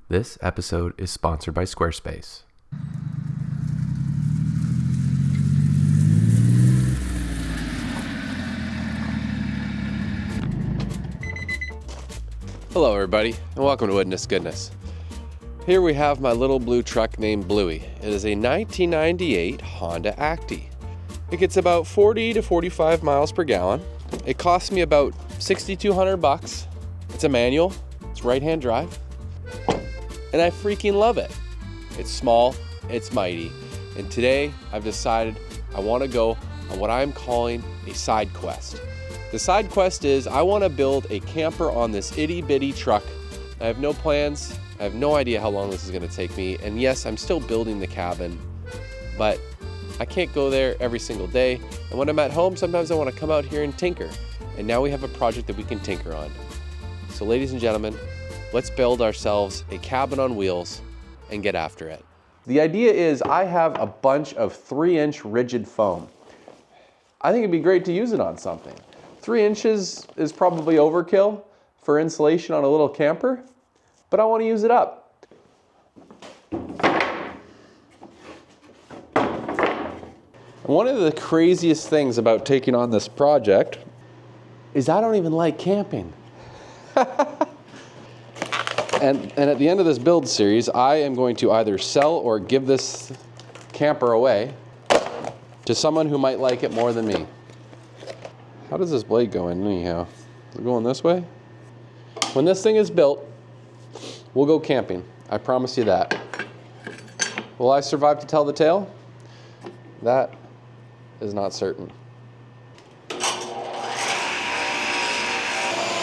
This episode is sponsored by Squarespace. Hello everybody, and welcome to Woodness Goodness. Here we have my little blue truck named Bluey. It is a 1998 Honda Acti. It gets about 40 to 45 miles per gallon. It cost me about $6,200. It's a manual, it's right-hand drive, and I freaking love it. It's small, it's mighty, and today I've decided I want to go on what I'm calling a side quest. The side quest is I want to build a camper on this itty bitty truck. I have no plans. I have no idea how long this is going to take me. And yes, I'm still building the cabin, but I can't go there every single day. And when I'm at home, sometimes I want to come out here and tinker. And now we have a project that we can tinker on. So ladies and gentlemen, let's build ourselves a cabin on wheels and get after it. The idea is I have a bunch of 3-inch rigid foam. I think it'd be great to use it on something. 3 inches is probably overkill for insulation on a little camper, but I want to use it up. One of the craziest things about taking on this project is I don't even like camping. And at the end of this build series, I am going to either sell or give this camper away to someone who might like it more than me. How does this blade go in anyhow? Is it going this way? When this thing is built, we'll go camping. I promise you that. Will I survive to tell the tale? That is not certain.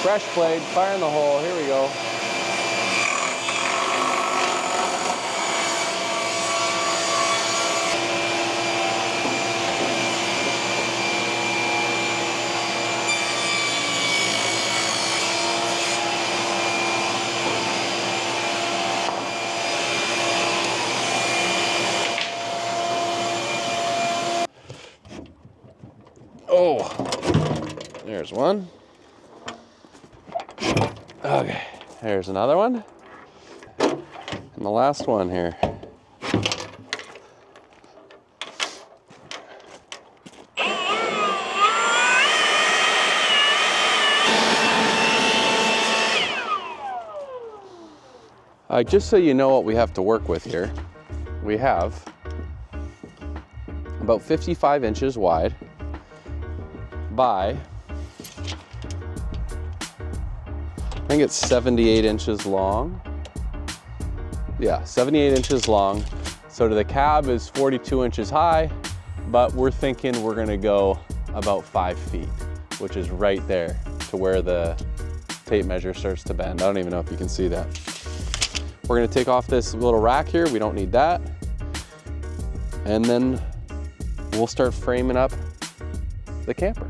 Fresh blade, fire in the hole, here we go. Oh, there's one. Okay, there's another one. And the last one here. Just so you know what we have to work with here, we have about 55 inches wide by, I think it's 78 inches long. Yeah, 78 inches long. So to the cab is 42 inches high, but we're thinking we're gonna go about 5 feet, which is right there to where the tape measure starts to bend. I don't even know if you can see that. We're gonna take off this little rack here. We don't need that. And then we'll start framing up the camper.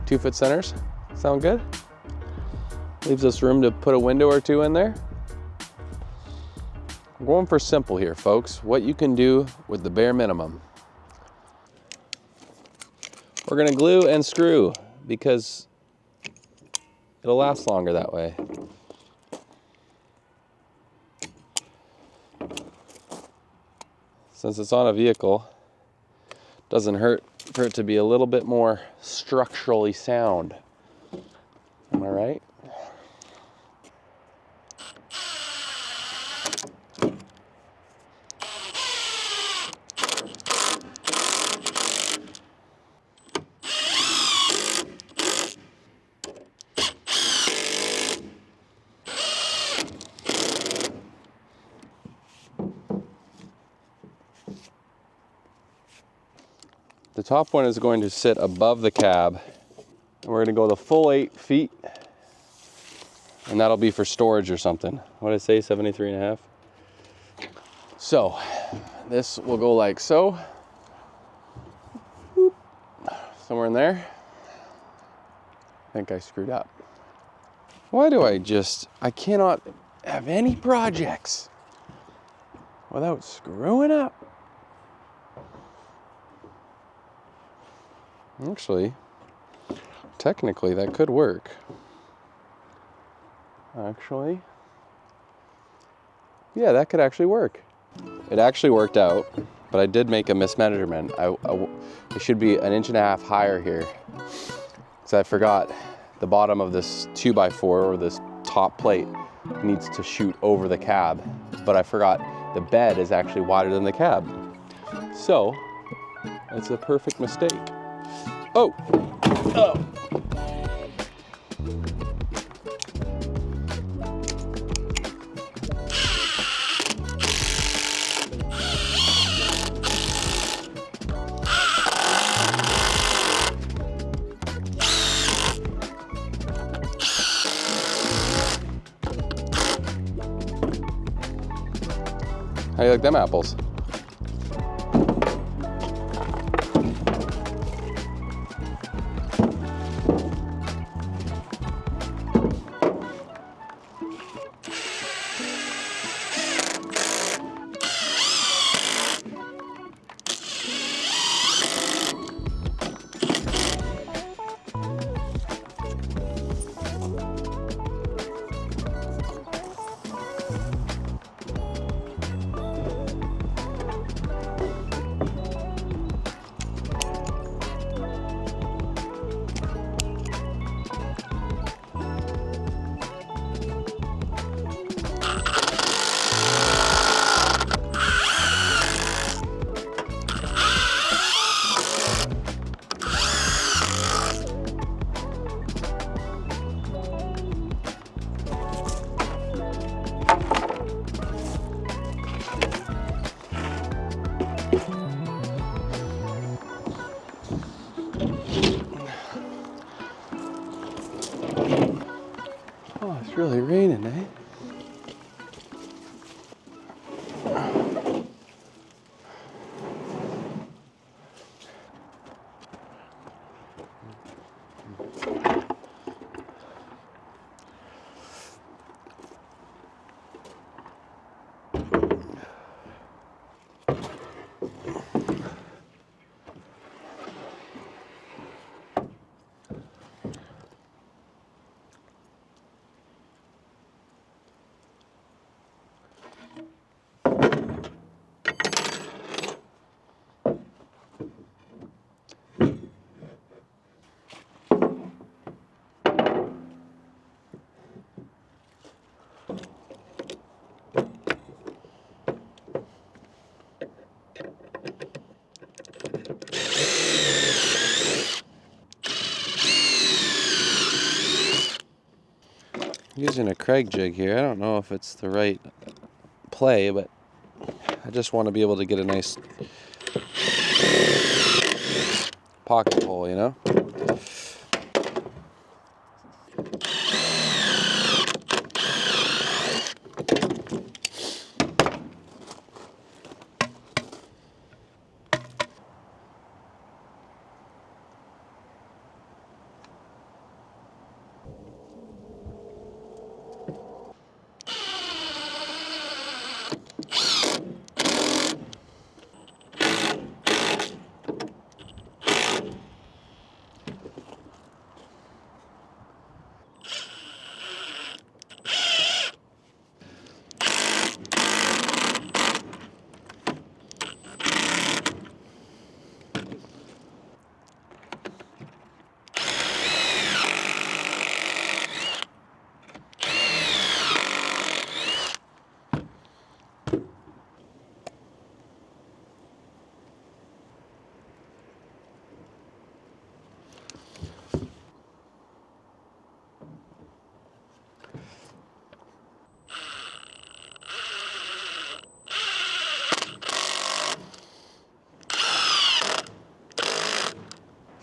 Two-foot centers, sound good? Leaves us room to put a window or two in there. I'm going for simple here, folks. What you can do with the bare minimum. We're gonna glue and screw because it'll last longer that way. Since it's on a vehicle, it doesn't hurt for it to be a little bit more structurally sound. Am I right? The top one is going to sit above the cab. And we're gonna go the full 8 feet. And that'll be for storage or something. What did I say, 73.5? So, this will go like so. Boop. Somewhere in there. I think I screwed up. Why do I cannot have any projects without screwing up. Actually, technically that could work. Actually, yeah, that could actually work. It actually worked out, but I did make a mismeasurement. It should be 1.5 inches higher here. So I forgot the bottom of this 2x4 or this top plate needs to shoot over the cab, but I forgot the bed is actually wider than the cab. So it's a perfect mistake. Oh, oh. How do you like them apples? Oh, it's really raining, eh? Using a Craig jig here. I don't know if it's the right play, but I just want to be able to get a nice pocket hole, you know?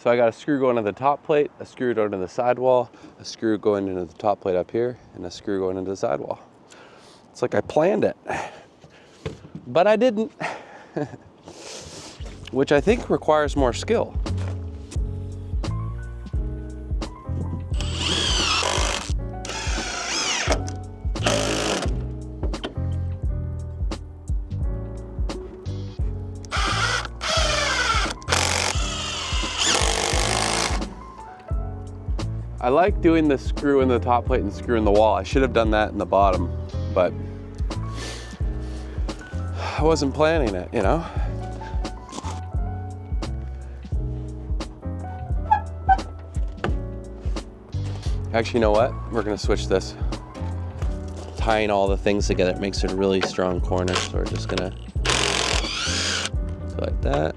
So I got a screw going into the top plate, a screw going into the sidewall, a screw going into the top plate up here, and a screw going into the sidewall. It's like I planned it, but I didn't, which I think requires more skill. I like doing the screw in the top plate and screw in the wall. I should have done that in the bottom, but I wasn't planning it, you know? Actually, you know what? We're gonna switch this. Tying all the things together, it makes it a really strong corner. So we're just gonna go like that.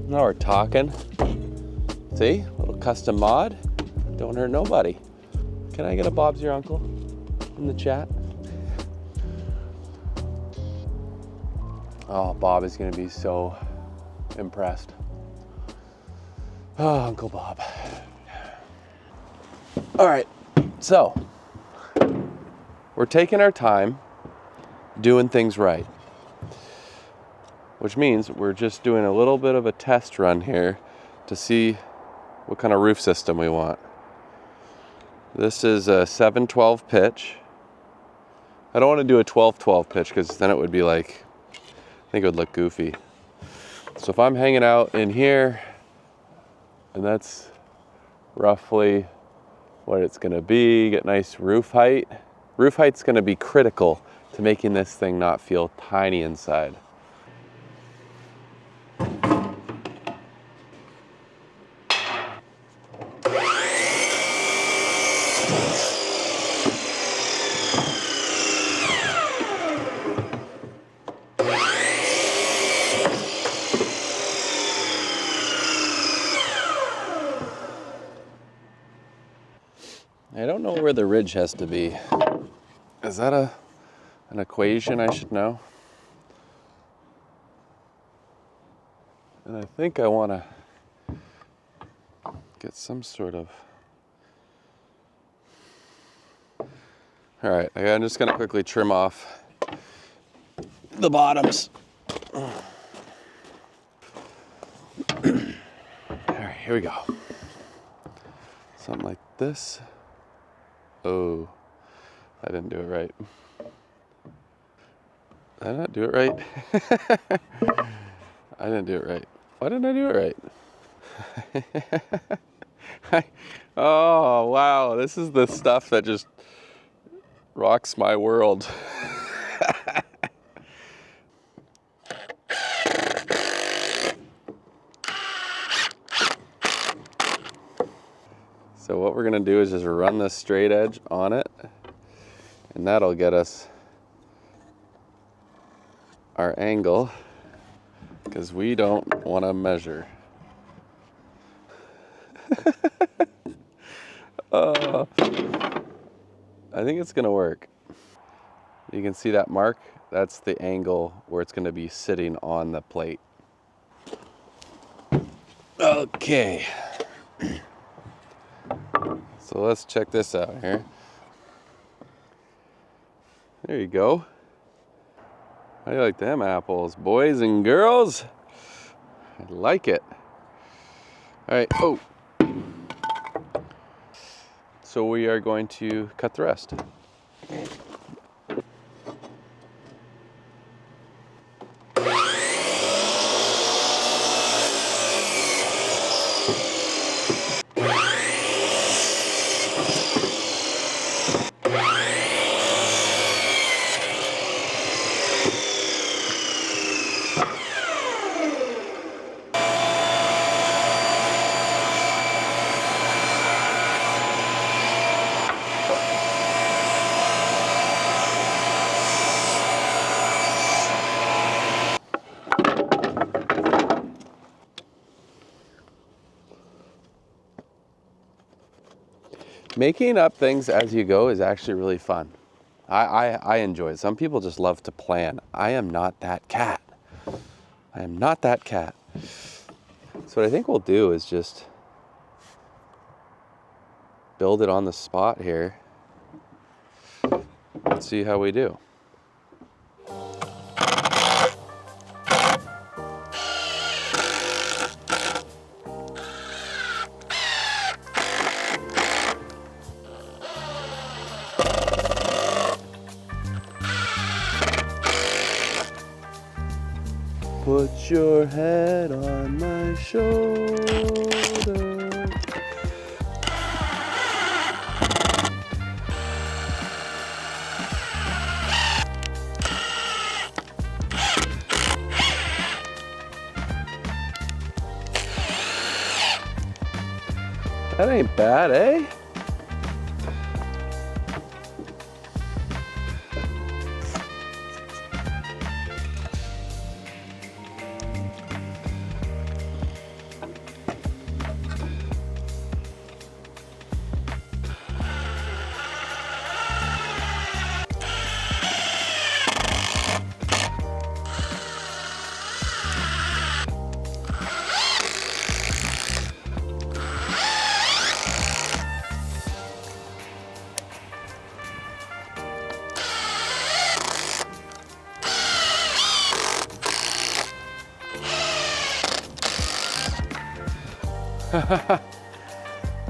Now we're talking. See, a little custom mod. Don't hurt nobody. Can I get a Bob's your uncle in the chat? Oh, Bob is gonna be so impressed. Oh, Uncle Bob. All right, so we're taking our time doing things right, which means we're just doing a little bit of a test run here to see what kind of roof system we want. This is a 7/12 pitch. I don't want to do a 12/12 pitch because then it would be like, I think it would look goofy. So if I'm hanging out in here, and that's roughly what it's gonna be, get nice roof height. Roof height's gonna be critical to making this thing not feel tiny inside. I don't know where the ridge has to be. Is that an equation I should know? And I think I want to get some sort of... All right, I'm just going to quickly trim off the bottoms. All right, here we go. Something like this. Oh, I didn't do it right. Did I not do it right? I didn't do it right. Why didn't I do it right? Oh, wow. This is the stuff that just rocks my world. So what we're gonna do is just run this straight edge on it, and that'll get us our angle, because we don't want to measure. I think it's gonna work. You can see that mark? That's the angle where it's gonna be sitting on the plate. Okay. So let's check this out here. There you go. How do you like them apples, boys and girls? I like it. All right, oh. So we are going to cut the rest. Making up things as you go is actually really fun. I enjoy it. Some people just love to plan. I am not that cat. I am not that cat. So what I think we'll do is just build it on the spot here. Let's see how we do. Put your head on my shoulder. That ain't bad, eh?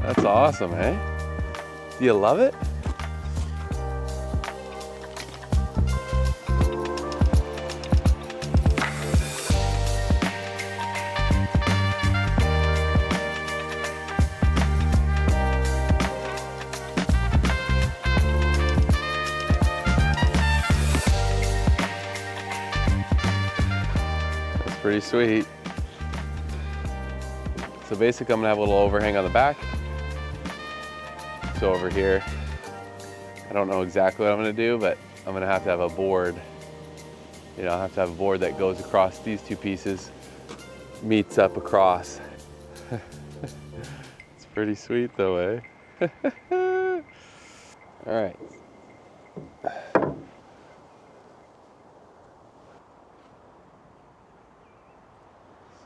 That's awesome, eh? Do you love it? That's pretty sweet. So basically I'm gonna have a little overhang on the back. So over here, I don't know exactly what I'm gonna do, but I'm gonna have to have a board. You know, I'll have to have a board that goes across these two pieces, meets up across. It's pretty sweet though, eh? All right.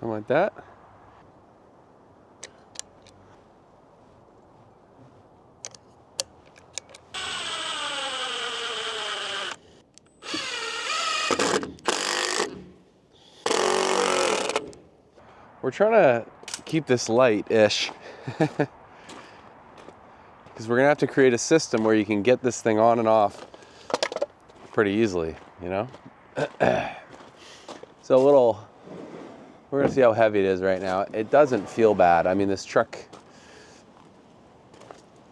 Something like that. We're trying to keep this light-ish because we're gonna have to create a system where you can get this thing on and off pretty easily, you know? So we're gonna see how heavy it is right now. It doesn't feel bad. I mean, this truck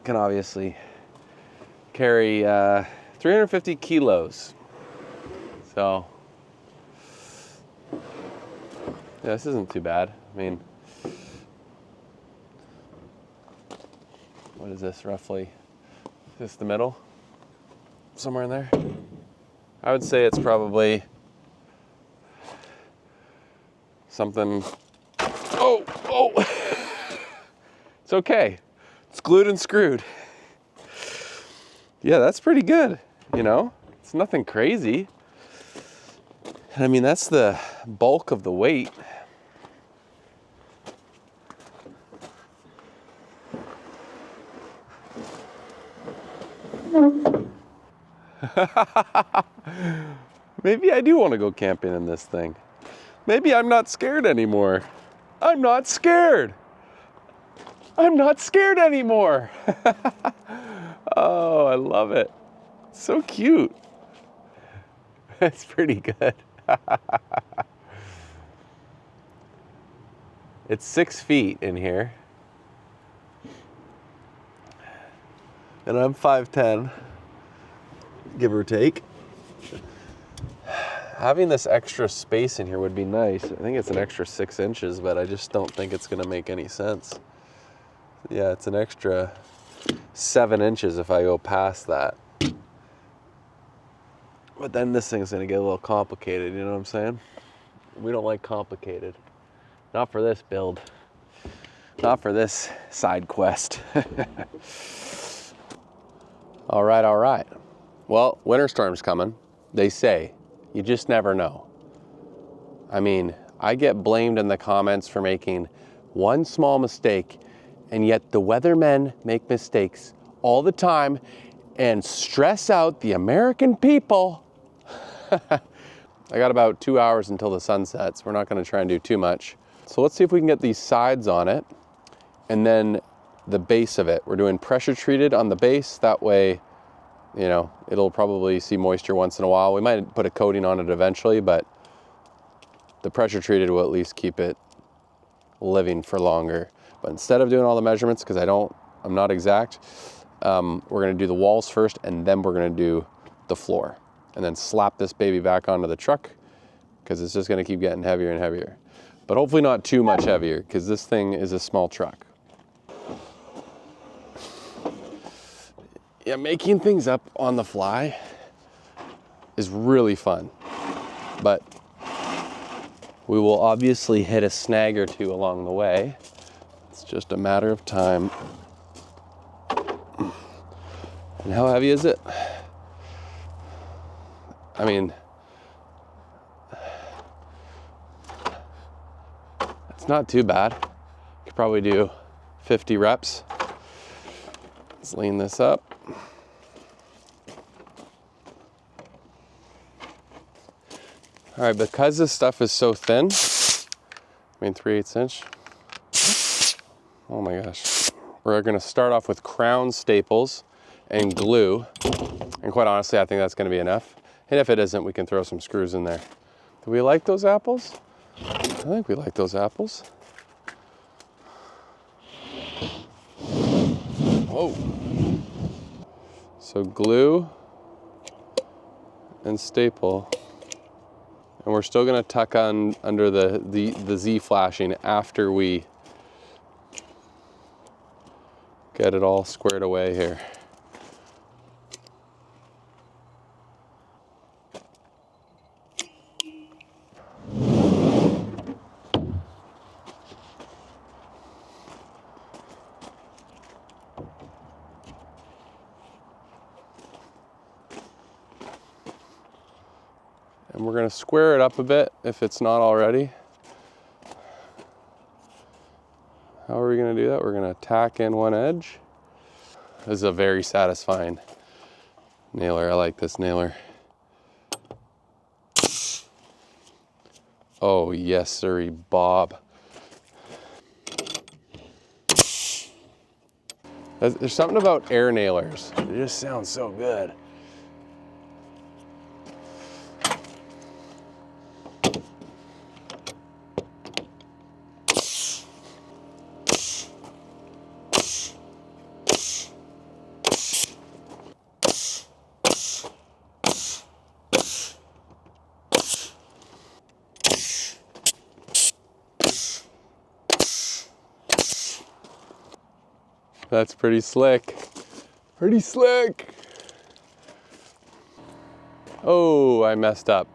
can obviously carry 350 kilos. So, yeah, this isn't too bad. I mean, what is this roughly? Is this the middle? Somewhere in there? I would say it's probably something. Oh! It's okay. It's glued and screwed. Yeah, that's pretty good, you know? It's nothing crazy. And I mean, that's the bulk of the weight. Maybe I do want to go camping in this thing. Maybe I'm not scared anymore. I'm not scared. I'm not scared anymore. Oh, I love it. So cute. It's pretty good. It's 6 feet in here. And I'm 5'10", give or take. Having this extra space in here would be nice. I think it's an extra 6 inches, but I just don't think it's gonna make any sense. Yeah, it's an extra 7 inches if I go past that. But then this thing's gonna get a little complicated, you know what I'm saying? We don't like complicated. Not for this build. Not for this side quest. All right, all right. Well, winter storm's coming. They say, you just never know. I mean, I get blamed in the comments for making one small mistake, and yet the weathermen make mistakes all the time and stress out the American people. I got about 2 hours until the sun sets. We're not going to try and do too much. So let's see if we can get these sides on it, and then the base of it. We're doing pressure treated on the base. That way, you know, it'll probably see moisture once in a while. We might put a coating on it eventually, but the pressure treated will at least keep it living for longer. But instead of doing all the measurements, because I'm not exact, we're gonna do the walls first, and then we're gonna do the floor. And then slap this baby back onto the truck, because it's just gonna keep getting heavier and heavier. But hopefully not too much heavier, because this thing is a small truck. Yeah, making things up on the fly is really fun. But we will obviously hit a snag or two along the way. It's just a matter of time. And how heavy is it? I mean, it's not too bad. Could probably do 50 reps. Let's lean this up. All right, because this stuff is so thin, I mean 3/8 inch. Oh my gosh. We're gonna start off with crown staples and glue. And quite honestly, I think that's gonna be enough. And if it isn't, we can throw some screws in there. Do we like those apples? I think we like those apples. Whoa. So glue and staple. And we're still gonna tuck on under the Z flashing after we get it all squared away here. And we're gonna square it up a bit if it's not already. How are we gonna do that? We're gonna tack in one edge. This is a very satisfying nailer. I like this nailer. Oh yes, sirree, Bob. There's something about air nailers. It just sounds so good. That's pretty slick. Pretty slick. Oh, I messed up.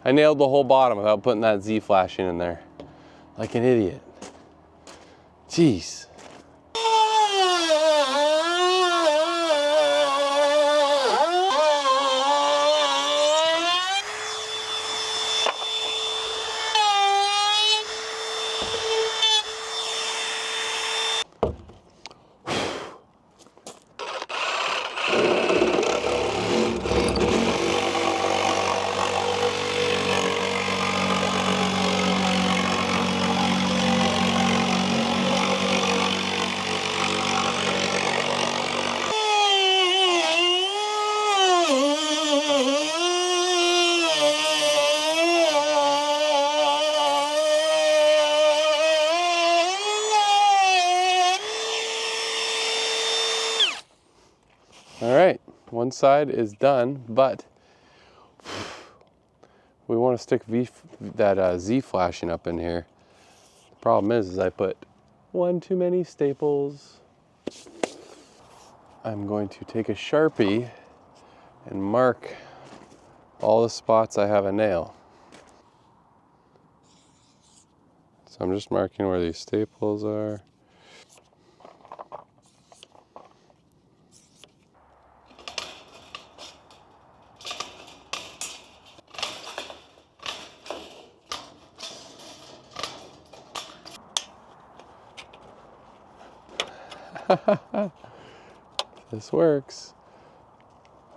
I nailed the whole bottom without putting that Z flashing in there. Like an idiot. Jeez. All right, one side is done, but we want to stick that Z flashing up in here. The problem is I put one too many staples. I'm going to take a Sharpie and mark all the spots I have a nail. So I'm just marking where these staples are. This works.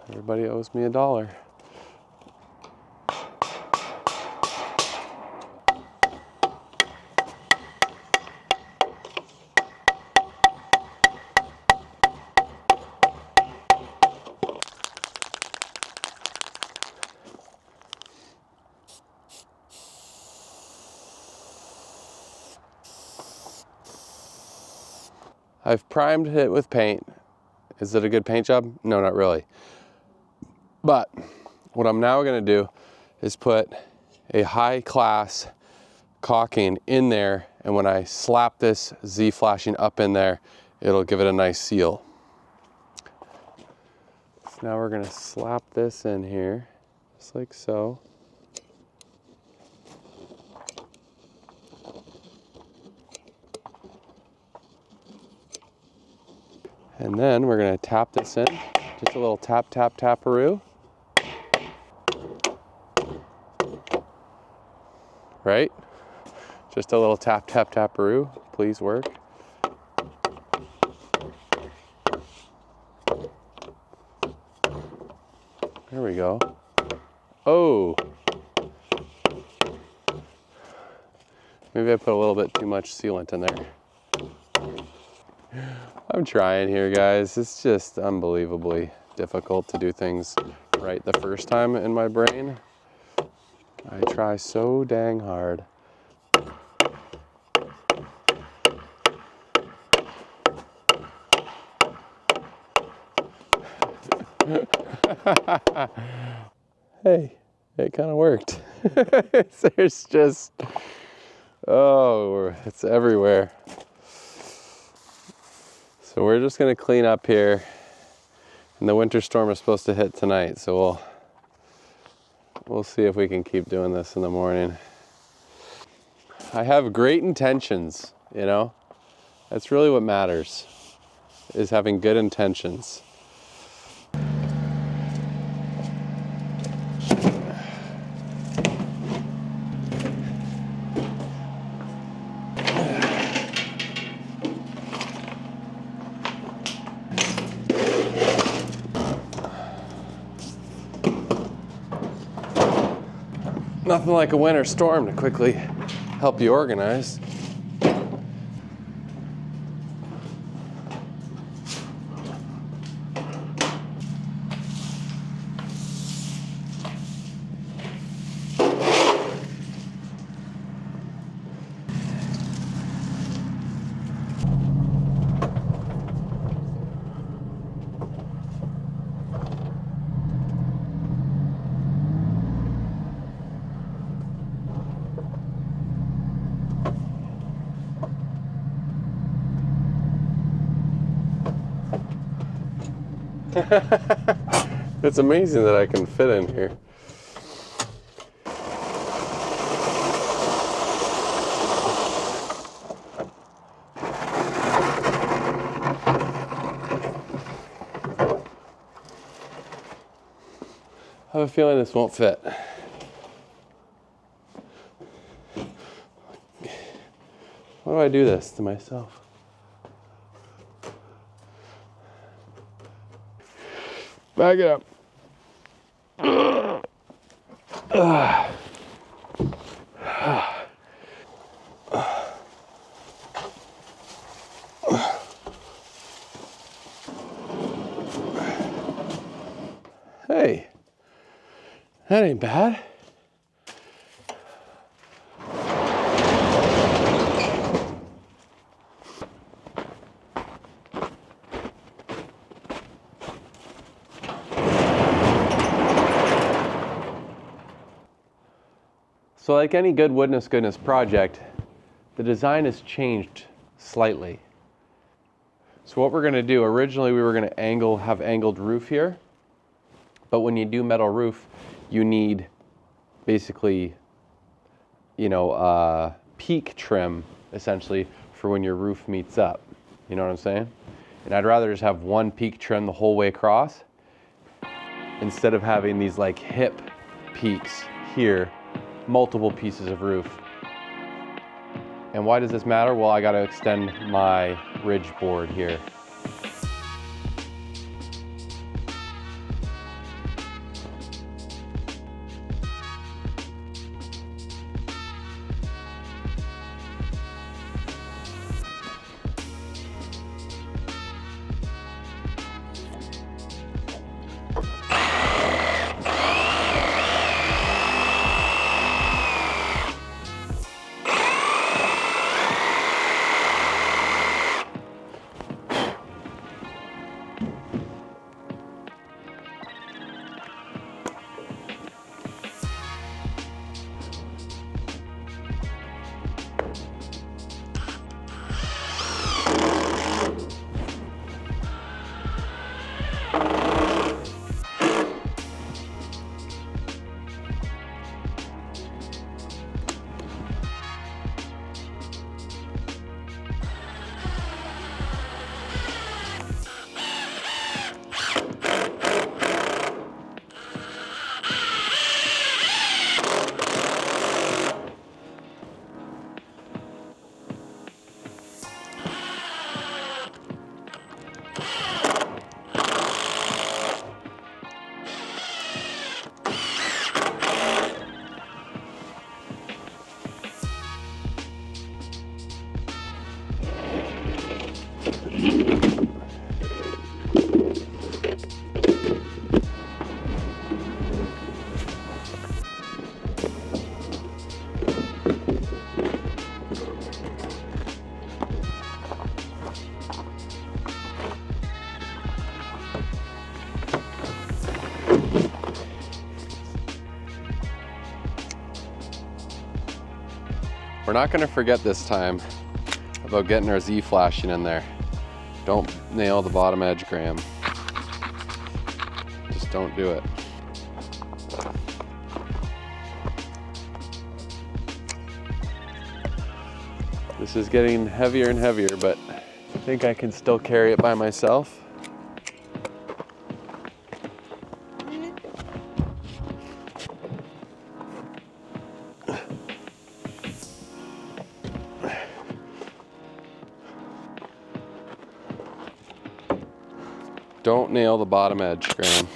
Everybody owes me $1. I've primed it with paint. Is it a good paint job? No, not really. But what I'm now gonna do is put a high class caulking in there, and when I slap this Z flashing up in there, it'll give it a nice seal. So now we're gonna slap this in here, just like so. And then we're gonna tap this in, just a little tap, tap, taparoo. Right? Just a little tap, tap, taparoo, please work. There we go. Oh. Maybe I put a little bit too much sealant in there. I'm trying here, guys. It's just unbelievably difficult to do things right the first time in my brain. I try so dang hard. Hey, it kind of worked. There's just, oh, it's everywhere. So we're just gonna clean up here, and the winter storm is supposed to hit tonight, so we'll see if we can keep doing this in the morning. I have great intentions, you know? That's really what matters, is having good intentions. Nothing like a winter storm to quickly help you organize. It's amazing that I can fit in here. I have a feeling this won't fit. Why do I do this to myself? Back it up. Hey, that ain't bad. So like any good Woodness Goodness project, the design has changed slightly. So what we're gonna do, originally we were gonna have angled roof here, but when you do metal roof, you need basically, you know, peak trim essentially for when your roof meets up. You know what I'm saying? And I'd rather just have one peak trim the whole way across instead of having these like hip peaks here, multiple pieces of roof. And why does this matter? Well, I got to extend my ridge board here. We're not gonna forget this time about getting our Z flashing in there. Don't nail the bottom edge, Graham. Just don't do it. This is getting heavier and heavier, but I think I can still carry it by myself. Don't nail the bottom edge, Graham.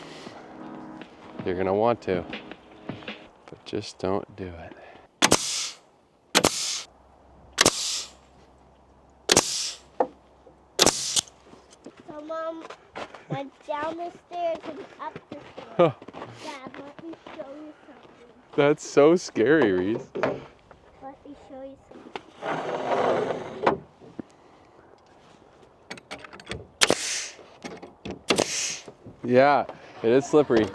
You're gonna want to, but just don't do it. So Mom went down the stairs and up the stairs. Dad, let me show you something. That's so scary, Reese. Let me show you something. Yeah, it is slippery.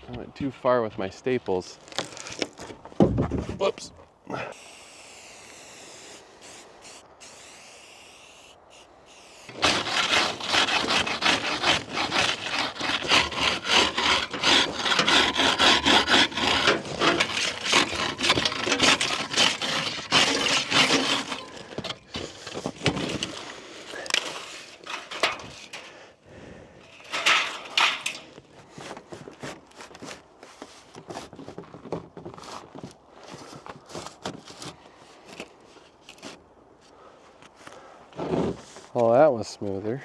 I went too far with my staples. Whoops. Well, that was smoother.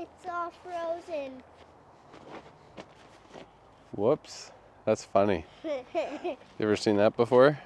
It's all frozen. Whoops. That's funny. I You ever seen that before?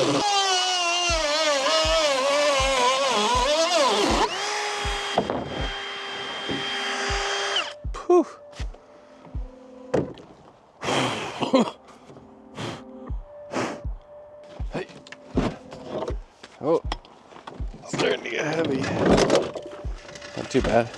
never did. Whew. Hey. Oh, it's starting to get heavy. Not too bad.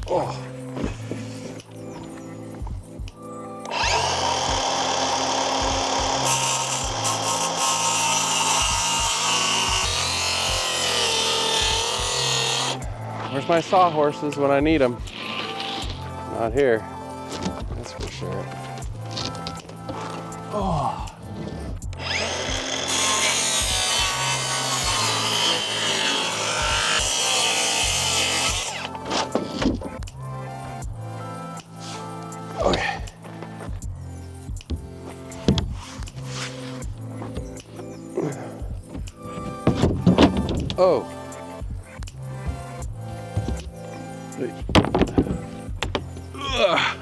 Oh. Where's my sawhorses when I need them? Not here. That's for sure. Oh. Okay. Oh. Ugh.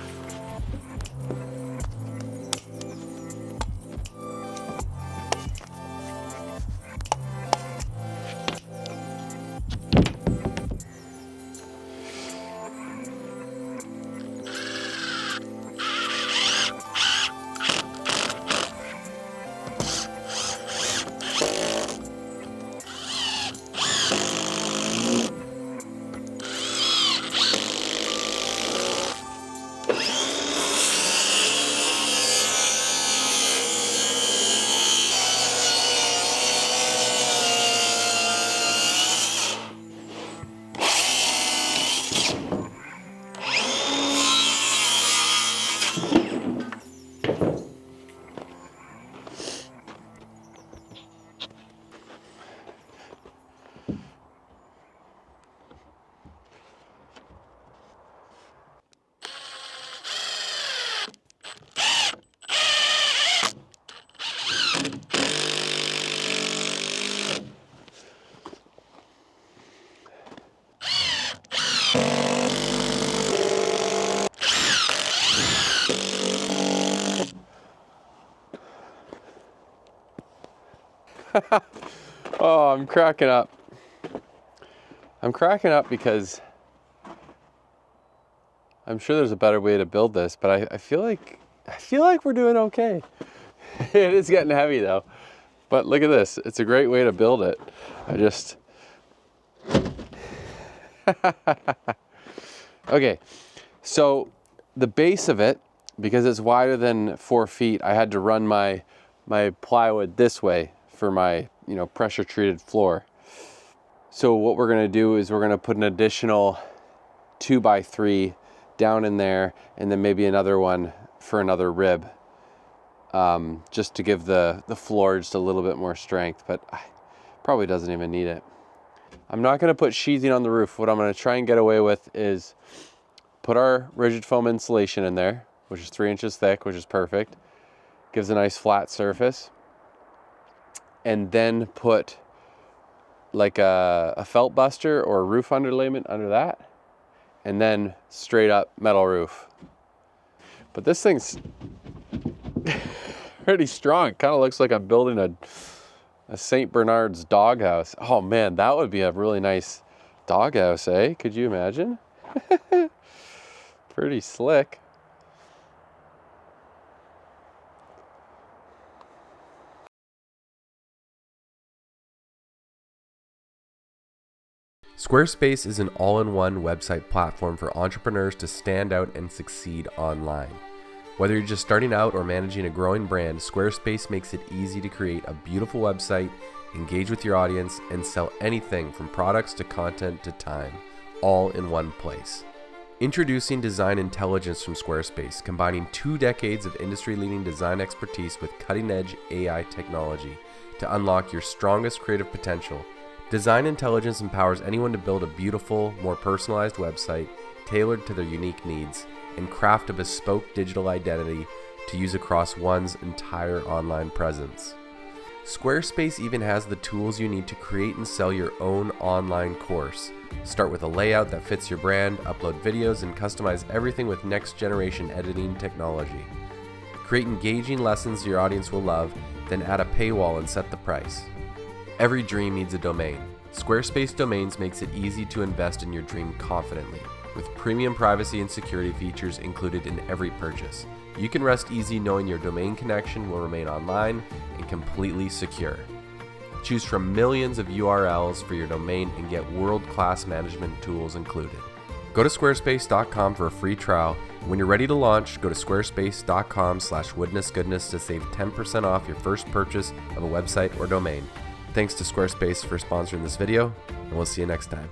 Oh, I'm cracking up. I'm cracking up because I'm sure there's a better way to build this, but I feel like we're doing okay. It is getting heavy though. But look at this. It's a great way to build it. Okay. So the base of it, because it's wider than 4 feet, I had to run my plywood this way for my, pressure treated floor. So what we're gonna do is we're gonna put an additional 2x3 down in there, and then maybe another one for another rib, just to give the floor just a little bit more strength, but probably doesn't even need it. I'm not going to put sheathing on the roof. What I'm going to try and get away with is put our rigid foam insulation in there, which is 3 inches thick, which is perfect. Gives a nice flat surface. And then put like a felt buster or a roof underlayment under that. And then straight up metal roof. But this thing's pretty strong. It kind of looks like I'm building a St. Bernard's doghouse. Oh man, that would be a really nice doghouse, eh? Could you imagine? Pretty slick. Squarespace is an all-in-one website platform for entrepreneurs to stand out and succeed online. Whether you're just starting out or managing a growing brand, Squarespace makes it easy to create a beautiful website, engage with your audience, and sell anything from products to content to time, all in one place. Introducing Design Intelligence from Squarespace, combining 2 decades of industry-leading design expertise with cutting-edge AI technology to unlock your strongest creative potential. Design Intelligence empowers anyone to build a beautiful, more personalized website tailored to their unique needs and craft a bespoke digital identity to use across one's entire online presence. Squarespace even has the tools you need to create and sell your own online course. Start with a layout that fits your brand, upload videos, and customize everything with next-generation editing technology. Create engaging lessons your audience will love, then add a paywall and set the price. Every dream needs a domain. Squarespace Domains makes it easy to invest in your dream confidently, with premium privacy and security features included in every purchase. You can rest easy knowing your domain connection will remain online and completely secure. Choose from millions of URLs for your domain and get world-class management tools included. Go to squarespace.com for a free trial. When you're ready to launch, go to squarespace.com/woodnessgoodness to save 10% off your first purchase of a website or domain. Thanks to Squarespace for sponsoring this video, and we'll see you next time.